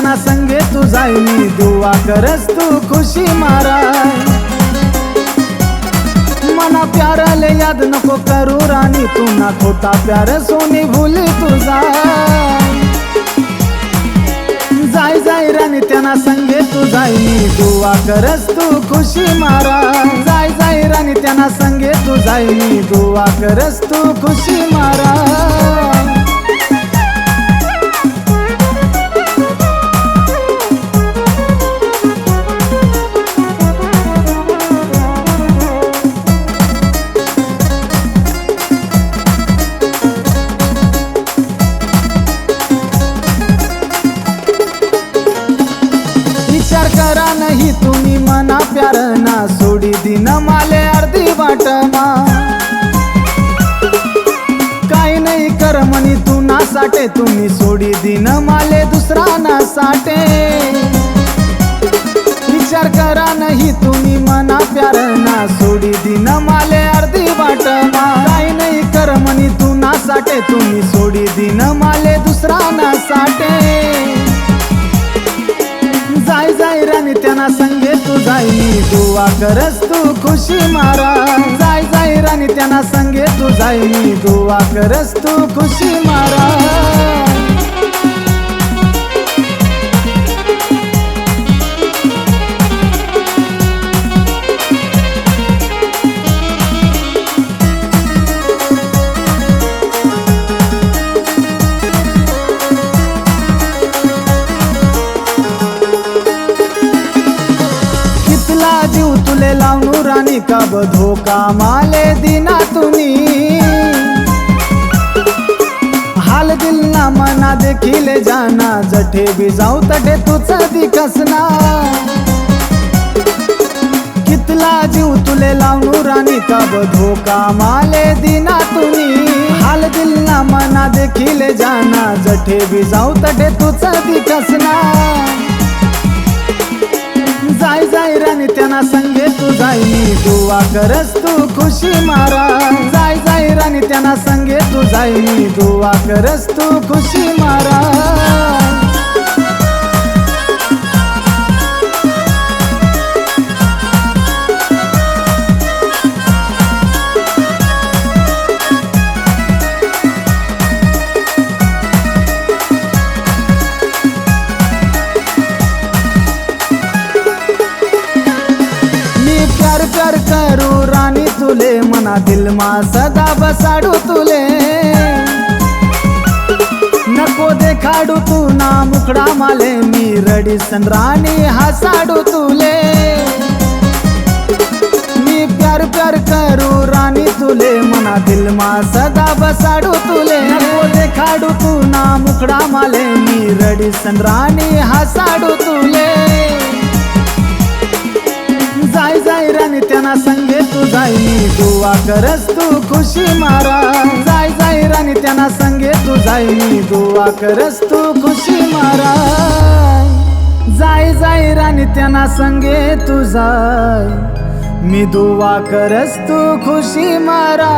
त्यांना संगे तू जाय मी दुआ करस तू खुशी माराय मना प्यार ले याद नको करू रानी तू ना खोटा प्यार सोनी भूली तू जाय जाय रानी त्यांना संगे तू जाय मी दुआ करस तू खुशी माराय जाय जाय रानी त्यांना संगे तू जाय मी दुआ करस तू खुशी माराय विचार करा नहीं तुम्ही मना प्यार ना सोडी दिन माले अर्धी वाटमा काही नाही कर मनी तू ना साठे तुम्ही सोडी दिन माले दुसरा ना साठे विचार करा नहीं तुम्ही मना प्यार ना सोडी दिन माले अर्धी वाटमा काही नाही कर मनी तू ना साठे तुम्ही सोडी दिन माले दुसरा ना साठे जाय जाय रानी त्यांना संगे तू जाय मी दुआ करस तू खुशी माराय जाय जाय रानी त्यांना संगे तू जाय मी दुआ करस तू खुशी माराय जीव तुले लावनू रानी कब धोका माले दिना तुम्ही हाल दिल ना मना देखिले जाना जठे भी जाऊ तठे तुझ दिकसना कितला जीव तुले लावनू रानी कब धोका माले दिना तुम्ही हाल दिल ना मना देखिले जाना जठे भी जाऊ तठे तुझ दिकसना जाय जाय रानी त्यांना संगे तू जाय मी दुआ करस तू खुशी माराय जाय जाय रानी त्यांना संगे तू जाय मी दुआ करस तू खुशी माराय प्यार करू रानी तुले मना दिल मा सदा बसाडू तुले नको देखाडू तू ना मुखडा माले मी रडीसन रानी हसाडू तुले मी प्यार करू रानी तुले मना दिल मा सदा बसाडू तुले नको देखाडू तू ना मुखडा माले मी रडीसन रानी हसाडू तुले जाय जाय रानी त्यांना संगे तू जाय मी दुआ करस तू खुशी माराय जाय जाय रानी त्यांना संगे तू जाय मी दुआ करस तू खुशी माराय जाय जाय रानी त्यांना संगे तू जाय मी दुआ करस तू खुशी माराय